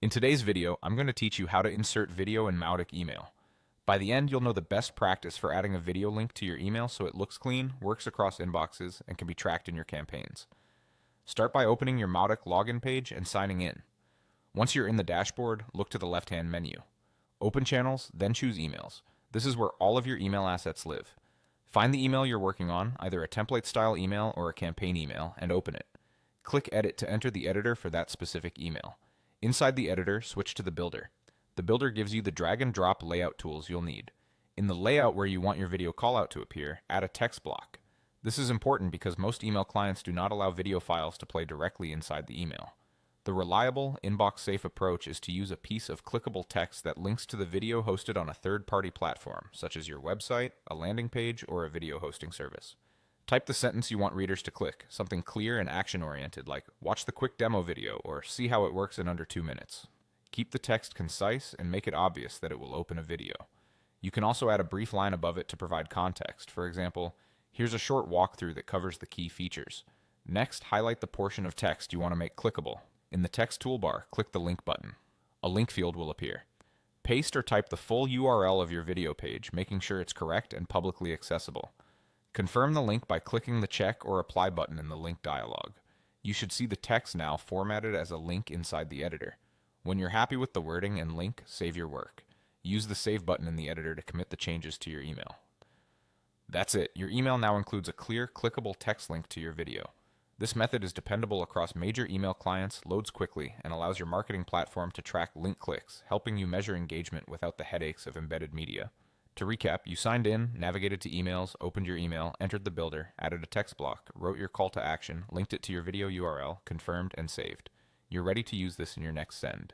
In today's video, I'm going to teach you how to insert video in Mautic email. By the end, you'll know the best practice for adding a video link to your email so it looks clean, works across inboxes, and can be tracked in your campaigns. Start by opening your Mautic login page and signing in. Once you're in the dashboard, look to the left-hand menu. Open channels, then choose emails. This is where all of your email assets live. Find the email you're working on, either a template-style email or a campaign email, and open it. Click Edit to enter the editor for that specific email. Inside the editor, switch to the Builder. The Builder gives you the drag and drop layout tools you'll need. In the layout where you want your video callout to appear, add a text block. This is important because most email clients do not allow video files to play directly inside the email. The reliable, inbox-safe approach is to use a piece of clickable text that links to the video hosted on a third-party platform, such as your website, a landing page, or a video hosting service. Type the sentence you want readers to click, something clear and action-oriented like, "Watch the quick demo video," or "See how it works in under 2 minutes." Keep the text concise and make it obvious that it will open a video. You can also add a brief line above it to provide context. For example, "Here's a short walkthrough that covers the key features." Next, highlight the portion of text you want to make clickable. In the text toolbar, click the link button. A link field will appear. Paste or type the full URL of your video page, making sure it's correct and publicly accessible. Confirm the link by clicking the check or apply button in the link dialog. You should see the text now formatted as a link inside the editor. When you're happy with the wording and link, save your work. Use the Save button in the editor to commit the changes to your email. That's it. Your email now includes a clear, clickable text link to your video. This method is dependable across major email clients, loads quickly, and allows your marketing platform to track link clicks, helping you measure engagement without the headaches of embedded media. To recap, you signed in, navigated to emails, opened your email, entered the builder, added a text block, wrote your call to action, linked it to your video URL, confirmed, and saved. You're ready to use this in your next send.